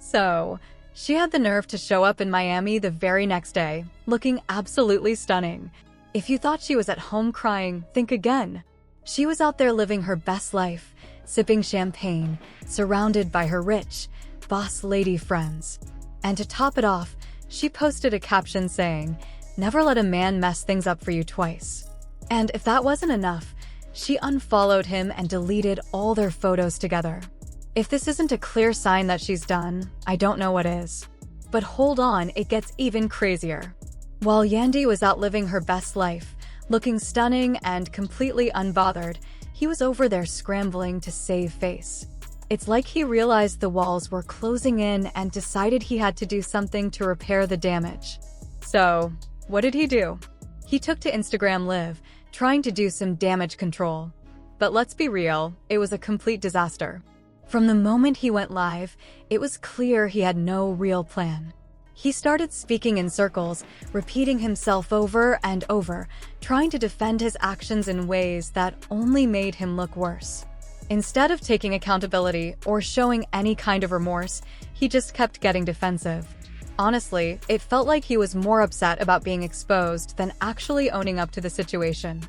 So, she had the nerve to show up in Miami the very next day, looking absolutely stunning. If you thought she was at home crying, think again. She was out there living her best life, sipping champagne, surrounded by her rich, boss lady friends. And to top it off, she posted a caption saying, "Never let a man mess things up for you twice." And if that wasn't enough, she unfollowed him and deleted all their photos together. If this isn't a clear sign that she's done, I don't know what is. But hold on, it gets even crazier. While Yandy was out living her best life, looking stunning and completely unbothered, he was over there scrambling to save face. It's like he realized the walls were closing in and decided he had to do something to repair the damage. So, what did he do? He took to Instagram Live, trying to do some damage control. But let's be real, it was a complete disaster. From the moment he went live, it was clear he had no real plan. He started speaking in circles, repeating himself over and over, trying to defend his actions in ways that only made him look worse. Instead of taking accountability or showing any kind of remorse, he just kept getting defensive. Honestly, it felt like he was more upset about being exposed than actually owning up to the situation.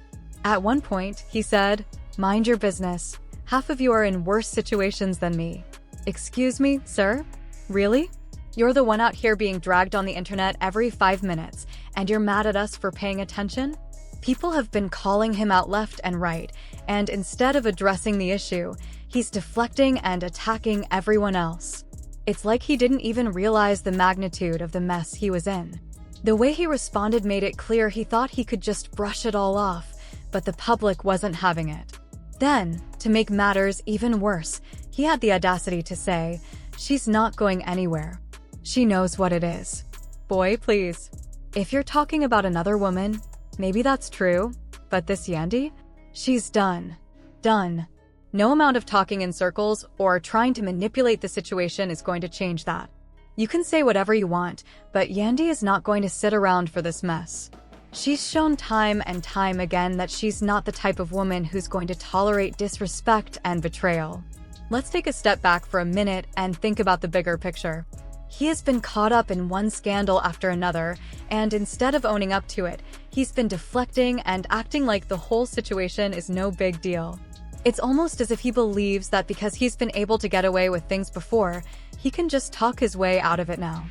At one point, he said, "Mind your business. Half of you are in worse situations than me." Excuse me, sir? Really? You're the one out here being dragged on the internet every 5 minutes, and you're mad at us for paying attention? People have been calling him out left and right, and instead of addressing the issue, he's deflecting and attacking everyone else. It's like he didn't even realize the magnitude of the mess he was in. The way he responded made it clear he thought he could just brush it all off, but the public wasn't having it. Then, to make matters even worse, he had the audacity to say, "She's not going anywhere. She knows what it is." Boy, please. If you're talking about another woman, maybe that's true, but this Yandy? She's done. Done. No amount of talking in circles or trying to manipulate the situation is going to change that. You can say whatever you want, but Yandy is not going to sit around for this mess. She's shown time and time again that she's not the type of woman who's going to tolerate disrespect and betrayal. Let's take a step back for a minute and think about the bigger picture. He has been caught up in one scandal after another, and instead of owning up to it, he's been deflecting and acting like the whole situation is no big deal. It's almost as if he believes that because he's been able to get away with things before, he can just talk his way out of it now.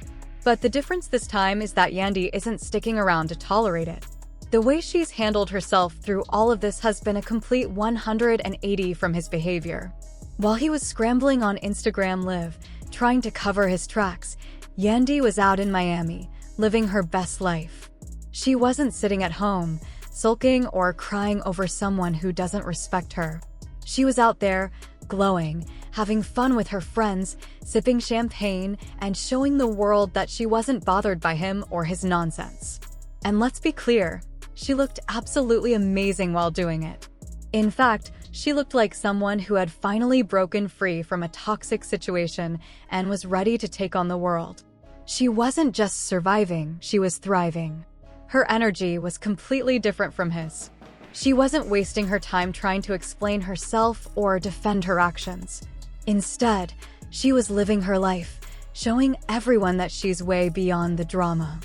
But the difference this time is that Yandy isn't sticking around to tolerate it. The way she's handled herself through all of this has been a complete 180 from his behavior. While he was scrambling on Instagram Live, trying to cover his tracks, Yandy was out in Miami, living her best life. She wasn't sitting at home, sulking or crying over someone who doesn't respect her. She was out there, glowing, having fun with her friends, sipping champagne, and showing the world that she wasn't bothered by him or his nonsense. And let's be clear, she looked absolutely amazing while doing it. In fact, she looked like someone who had finally broken free from a toxic situation and was ready to take on the world. She wasn't just surviving, she was thriving. Her energy was completely different from his. She wasn't wasting her time trying to explain herself or defend her actions. Instead, she was living her life, showing everyone that she's way beyond the drama.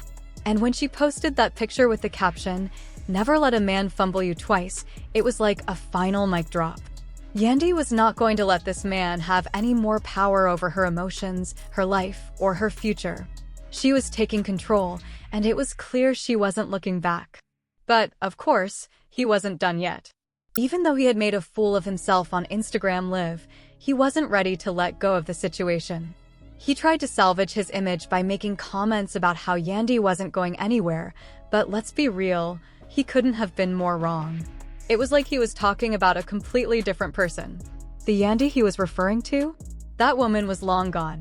And when she posted that picture with the caption, "Never let a man fumble you twice," it was like a final mic drop. Yandy was not going to let this man have any more power over her emotions, her life, or her future. She was taking control, and it was clear she wasn't looking back. But, of course, he wasn't done yet. Even though he had made a fool of himself on Instagram Live, he wasn't ready to let go of the situation. He tried to salvage his image by making comments about how Yandy wasn't going anywhere, but let's be real, he couldn't have been more wrong. It was like he was talking about a completely different person. The Yandy he was referring to? That woman was long gone.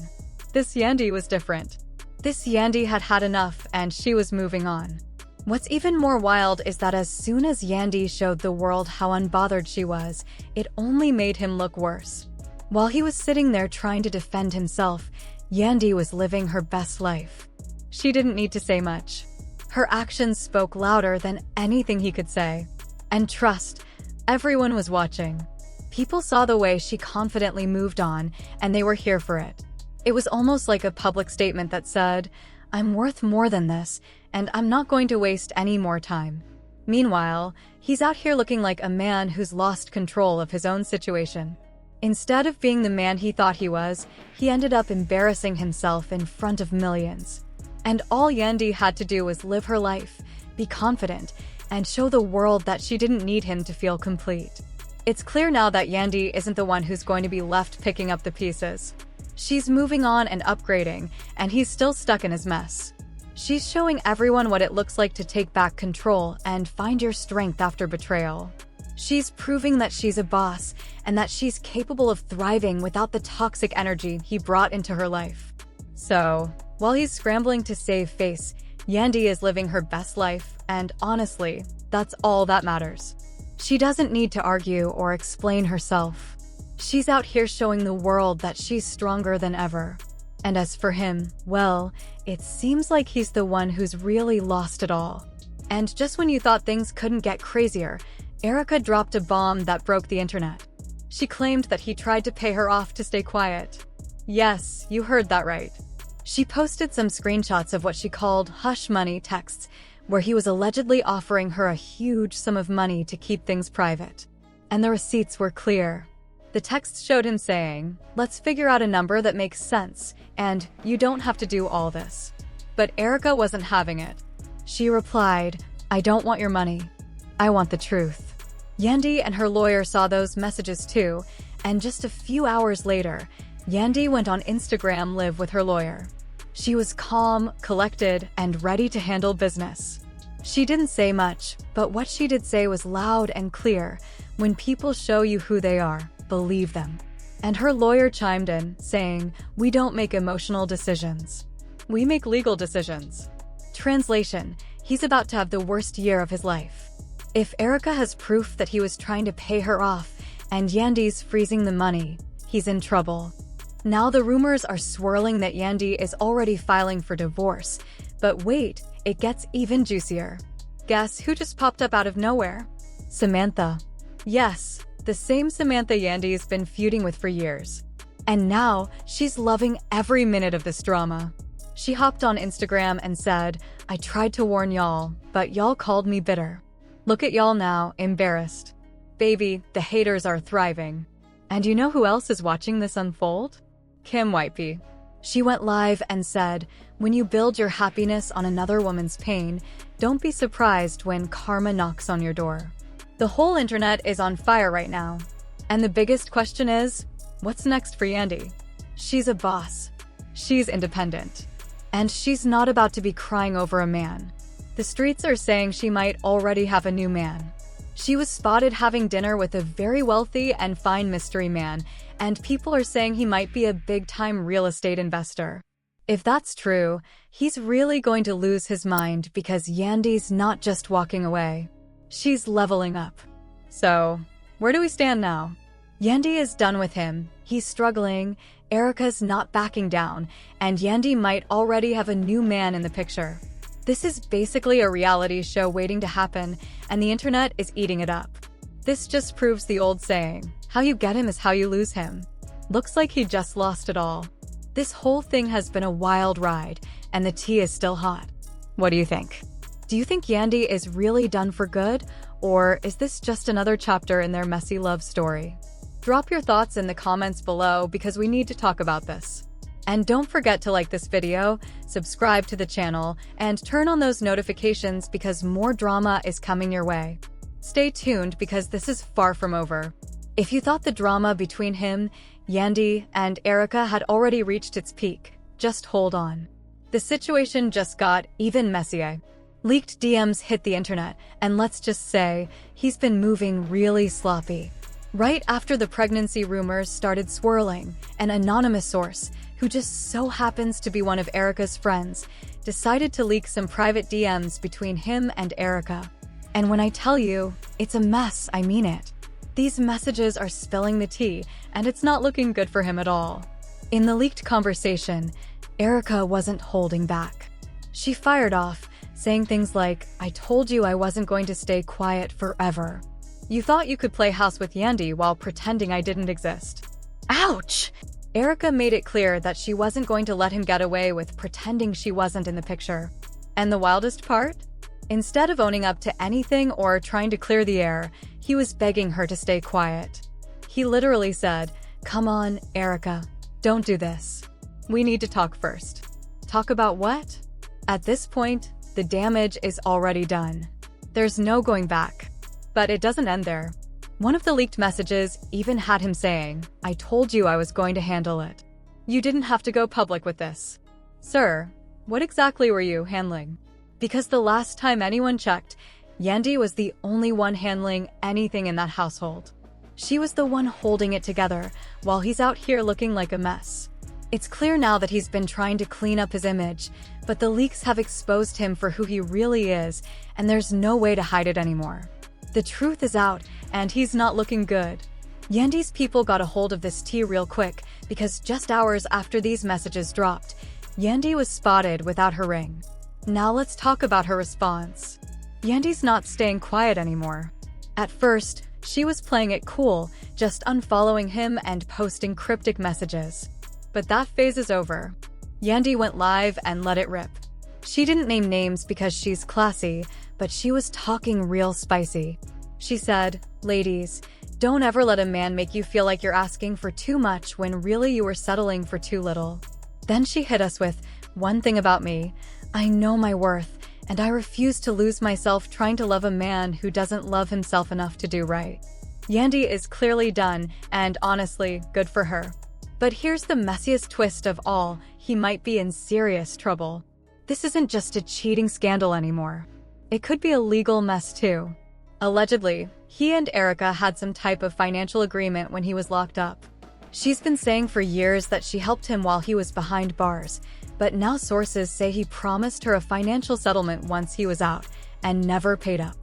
This Yandy was different. This Yandy had had enough, and she was moving on. What's even more wild is that as soon as Yandy showed the world how unbothered she was, it only made him look worse. While he was sitting there trying to defend himself, Yandy was living her best life. She didn't need to say much. Her actions spoke louder than anything he could say. And trust, everyone was watching. People saw the way she confidently moved on, and they were here for it. It was almost like a public statement that said, "I'm worth more than this, and I'm not going to waste any more time." Meanwhile, he's out here looking like a man who's lost control of his own situation. Instead of being the man he thought he was, he ended up embarrassing himself in front of millions. And all Yandy had to do was live her life, be confident, and show the world that she didn't need him to feel complete. It's clear now that Yandy isn't the one who's going to be left picking up the pieces. She's moving on and upgrading, and he's still stuck in his mess. She's showing everyone what it looks like to take back control and find your strength after betrayal. She's proving that she's a boss and that she's capable of thriving without the toxic energy he brought into her life. So, while he's scrambling to save face, Yandy is living her best life, and honestly, that's all that matters. She doesn't need to argue or explain herself. She's out here showing the world that she's stronger than ever. And as for him, well, it seems like he's the one who's really lost it all. And just when you thought things couldn't get crazier, Erika dropped a bomb that broke the internet. She claimed that he tried to pay her off to stay quiet. Yes, you heard that right. She posted some screenshots of what she called hush money texts, where he was allegedly offering her a huge sum of money to keep things private. And the receipts were clear. The text showed him saying, "Let's figure out a number that makes sense, and you don't have to do all this." But Erika wasn't having it. She replied, "I don't want your money. I want the truth." Yandy and her lawyer saw those messages too, and just a few hours later, Yandy went on Instagram Live with her lawyer. She was calm, collected, and ready to handle business. She didn't say much, but what she did say was loud and clear. When people show you who they are, believe them. And her lawyer chimed in, saying, "We don't make emotional decisions. We make legal decisions." Translation: he's about to have the worst year of his life. If Erika has proof that he was trying to pay her off and Yandy's freezing the money, he's in trouble. Now the rumors are swirling that Yandy is already filing for divorce. But wait, it gets even juicier. Guess who just popped up out of nowhere? Samantha. Yes, the same Samantha Yandy's been feuding with for years. And now, she's loving every minute of this drama. She hopped on Instagram and said, "I tried to warn y'all, but y'all called me bitter. Look at y'all now, embarrassed. Baby, the haters are thriving." And you know who else is watching this unfold? Kim Whiteby. She went live and said, "When you build your happiness on another woman's pain, don't be surprised when karma knocks on your door." The whole internet is on fire right now. And the biggest question is, what's next for Yandy? She's a boss. She's independent. And she's not about to be crying over a man. The streets are saying she might already have a new man. She was spotted having dinner with a very wealthy and fine mystery man, and people are saying he might be a big-time real estate investor. If that's true, he's really going to lose his mind because Yandy's not just walking away. She's leveling up. So, where do we stand now? Yandy is done with him. He's struggling, Erika's not backing down, and Yandy might already have a new man in the picture. This is basically a reality show waiting to happen, and the internet is eating it up. This just proves the old saying, how you get him is how you lose him. Looks like he just lost it all. This whole thing has been a wild ride, and the tea is still hot. What do you think? Do you think Yandy is really done for good, or is this just another chapter in their messy love story? Drop your thoughts in the comments below because we need to talk about this. And don't forget to like this video, subscribe to the channel, and turn on those notifications because more drama is coming your way. Stay tuned because this is far from over. If you thought the drama between him, Yandy, and Erika had already reached its peak, just hold on. The situation just got even messier. Leaked DMs hit the internet, and let's just say, he's been moving really sloppy. Right after the pregnancy rumors started swirling, an anonymous source, who just so happens to be one of Erika's friends, decided to leak some private DMs between him and Erika. And when I tell you, it's a mess, I mean it. These messages are spilling the tea, and it's not looking good for him at all. In the leaked conversation, Erika wasn't holding back. She fired off, saying things like, "I told you I wasn't going to stay quiet forever. You thought you could play house with Yandy while pretending I didn't exist." Ouch! Erika made it clear that she wasn't going to let him get away with pretending she wasn't in the picture. And the wildest part? Instead of owning up to anything or trying to clear the air, he was begging her to stay quiet. He literally said, "Come on, Erika, don't do this. We need to talk first." Talk about what? At this point, the damage is already done. There's no going back. But it doesn't end there. One of the leaked messages even had him saying, "I told you I was going to handle it. You didn't have to go public with this." Sir, what exactly were you handling? Because the last time anyone checked, Yandy was the only one handling anything in that household. She was the one holding it together, while he's out here looking like a mess. It's clear now that he's been trying to clean up his image, but the leaks have exposed him for who he really is, and there's no way to hide it anymore. The truth is out, and he's not looking good. Yandy's people got a hold of this tea real quick, because just hours after these messages dropped, Yandy was spotted without her ring. Now let's talk about her response. Yandy's not staying quiet anymore. At first, she was playing it cool, just unfollowing him and posting cryptic messages. But that phase is over. Yandy went live and let it rip. She didn't name names because she's classy, but she was talking real spicy. She said, "Ladies, don't ever let a man make you feel like you're asking for too much when really you were settling for too little." Then she hit us with, "One thing about me, I know my worth, and I refuse to lose myself trying to love a man who doesn't love himself enough to do right." Yandy is clearly done, and honestly, good for her. But here's the messiest twist of all, he might be in serious trouble. This isn't just a cheating scandal anymore. It could be a legal mess too. Allegedly, he and Erika had some type of financial agreement when he was locked up. She's been saying for years that she helped him while he was behind bars, but now sources say he promised her a financial settlement once he was out, and never paid up.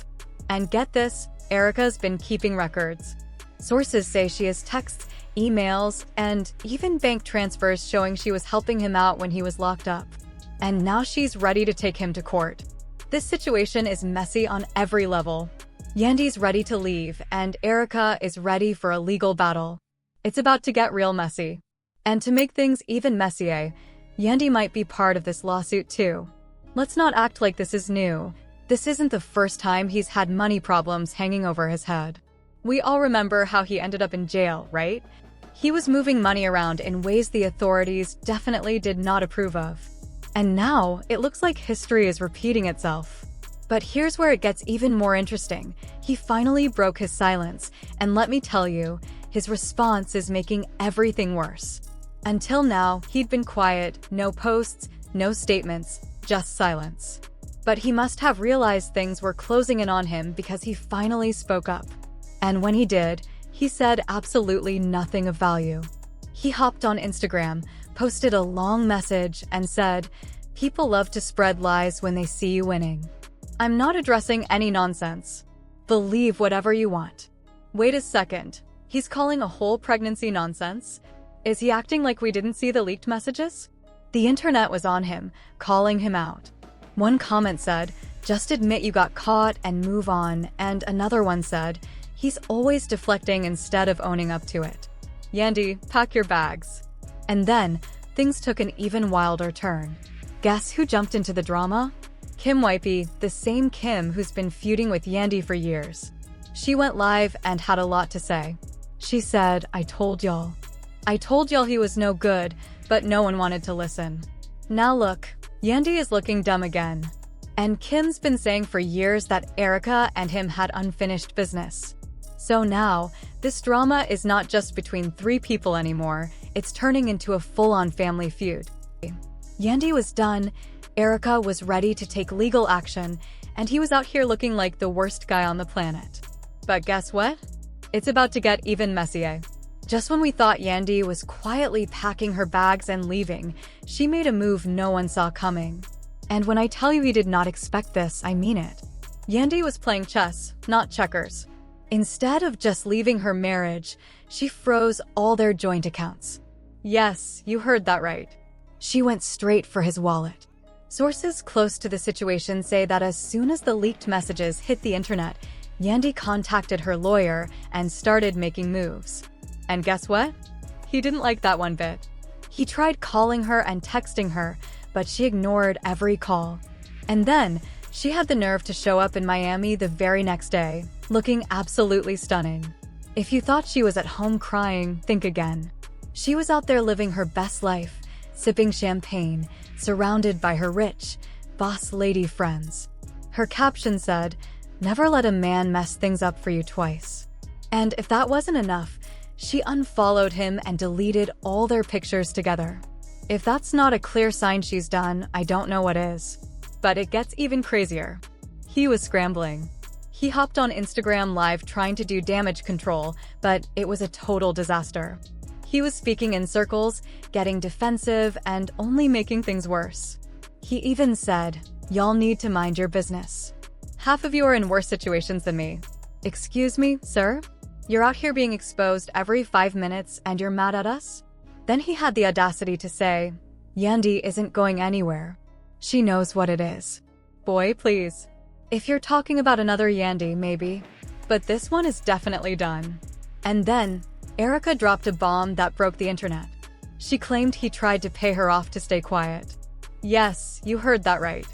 And get this, Erika's been keeping records. Sources say she has texts, emails, and even bank transfers showing she was helping him out when he was locked up. And now she's ready to take him to court. This situation is messy on every level. Yandy's ready to leave, and Erika is ready for a legal battle. It's about to get real messy. And to make things even messier, Yandy might be part of this lawsuit too. Let's not act like this is new. This isn't the first time he's had money problems hanging over his head. We all remember how he ended up in jail, right? He was moving money around in ways the authorities definitely did not approve of. And now, it looks like history is repeating itself. But here's where it gets even more interesting. He finally broke his silence, and let me tell you, his response is making everything worse. Until now, he'd been quiet, no posts, no statements, just silence. But he must have realized things were closing in on him because he finally spoke up. And when he did, he said absolutely nothing of value. He hopped on Instagram, posted a long message, and said, "People love to spread lies when they see you winning. I'm not addressing any nonsense. Believe whatever you want." Wait a second, he's calling a whole pregnancy nonsense? Is he acting like we didn't see the leaked messages? The internet was on him, calling him out. One comment said, "Just admit you got caught and move on," and another one said, "He's always deflecting instead of owning up to it. Yandy, pack your bags." And then, things took an even wilder turn. Guess who jumped into the drama? Kim Wipey, the same Kim who's been feuding with Yandy for years. She went live and had a lot to say. She said, "I told y'all. I told y'all he was no good, but no one wanted to listen. Now look, Yandy is looking dumb again." And Kim's been saying for years that Erika and him had unfinished business. So now, this drama is not just between three people anymore, it's turning into a full-on family feud. Yandy was done, Erika was ready to take legal action, and he was out here looking like the worst guy on the planet. But guess what? It's about to get even messier. Just when we thought Yandy was quietly packing her bags and leaving, she made a move no one saw coming. And when I tell you he did not expect this, I mean it. Yandy was playing chess, not checkers. Instead of just leaving her marriage, she froze all their joint accounts. Yes, you heard that right. She went straight for his wallet. Sources close to the situation say that as soon as the leaked messages hit the internet, Yandy contacted her lawyer and started making moves. And guess what? He didn't like that one bit. He tried calling her and texting her, but she ignored every call. And then, she had the nerve to show up in Miami the very next day, looking absolutely stunning. If you thought she was at home crying, think again. She was out there living her best life, sipping champagne, surrounded by her rich, boss lady friends. Her caption said, "Never let a man mess things up for you twice." And if that wasn't enough, she unfollowed him and deleted all their pictures together. If that's not a clear sign she's done, I don't know what is. But it gets even crazier. He was scrambling. He hopped on Instagram Live trying to do damage control, but it was a total disaster. He was speaking in circles, getting defensive, and only making things worse. He even said, "Y'all need to mind your business. Half of you are in worse situations than me." Excuse me, sir? You're out here being exposed every 5 minutes and you're mad at us? Then he had the audacity to say, "Yandy isn't going anywhere. She knows what it is." Boy, please. If you're talking about another Yandy, maybe. But this one is definitely done. And then, Erika dropped a bomb that broke the internet. She claimed he tried to pay her off to stay quiet. Yes, you heard that right.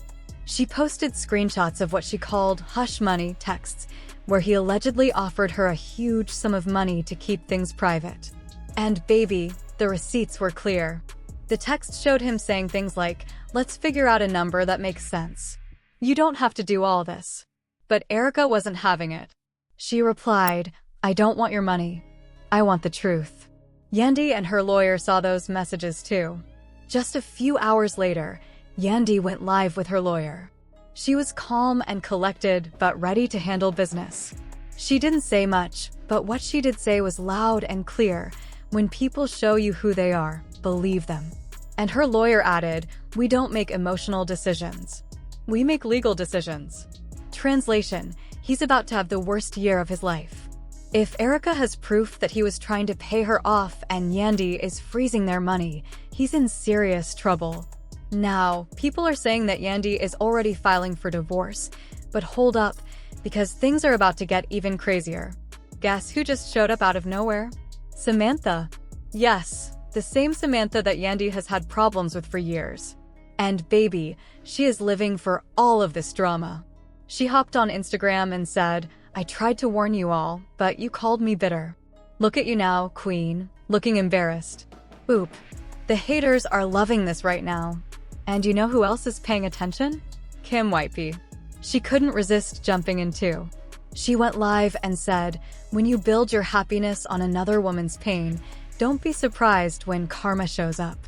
She posted screenshots of what she called hush money texts, where he allegedly offered her a huge sum of money to keep things private. And baby, the receipts were clear. The text showed him saying things like, "Let's figure out a number that makes sense. You don't have to do all this." But Erika wasn't having it. She replied, "I don't want your money. I want the truth." Yandy and her lawyer saw those messages too. Just a few hours later, Yandy went live with her lawyer. She was calm and collected, but ready to handle business. She didn't say much, but what she did say was loud and clear. When people show you who they are, believe them. And her lawyer added, "We don't make emotional decisions. We make legal decisions." Translation, he's about to have the worst year of his life. If Erika has proof that he was trying to pay her off and Yandy is freezing their money, he's in serious trouble. Now, people are saying that Yandy is already filing for divorce, but hold up, because things are about to get even crazier. Guess who just showed up out of nowhere? Samantha. Yes, the same Samantha that Yandy has had problems with for years. And baby, she is living for all of this drama. She hopped on Instagram and said, "I tried to warn you all, but you called me bitter. Look at you now, queen, looking embarrassed." Oop. The haters are loving this right now. And you know who else is paying attention? Kim Whiteby. She couldn't resist jumping in too. She went live and said, "When you build your happiness on another woman's pain, don't be surprised when karma shows up."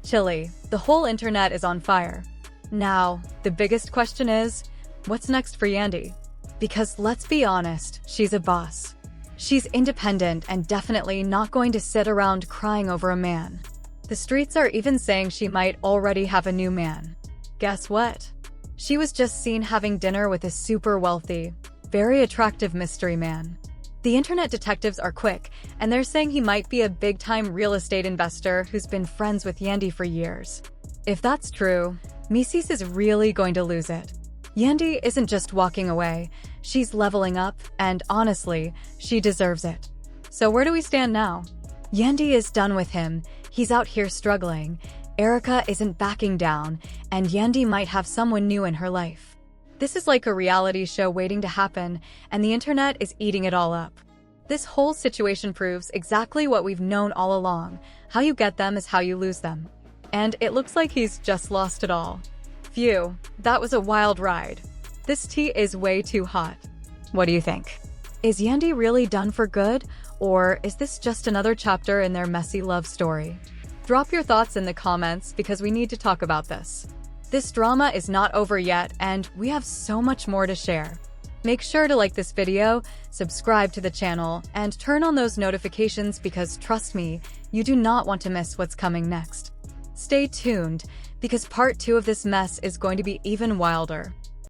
Chilly, the whole internet is on fire. Now, the biggest question is, what's next for Yandy? Because let's be honest, she's a boss. She's independent and definitely not going to sit around crying over a man. The streets are even saying she might already have a new man. Guess what? She was just seen having dinner with a super wealthy, very attractive mystery man. The internet detectives are quick, and they're saying he might be a big-time real estate investor who's been friends with Yandy for years. If that's true, Mendeecees is really going to lose it. Yandy isn't just walking away, she's leveling up, and honestly, she deserves it. So where do we stand now? Yandy is done with him, he's out here struggling, Erika isn't backing down, and Yandy might have someone new in her life. This is like a reality show waiting to happen, and the internet is eating it all up. This whole situation proves exactly what we've known all along. How you get them is how you lose them. And it looks like he's just lost it all. Phew, that was a wild ride. This tea is way too hot. What do you think? Is Yandy really done for good, or is this just another chapter in their messy love story? Drop your thoughts in the comments because we need to talk about this. This drama is not over yet, and we have so much more to share. Make sure to like this video, subscribe to the channel, and turn on those notifications because trust me, you do not want to miss what's coming next. Stay tuned, because part 2 of this mess is going to be even wilder.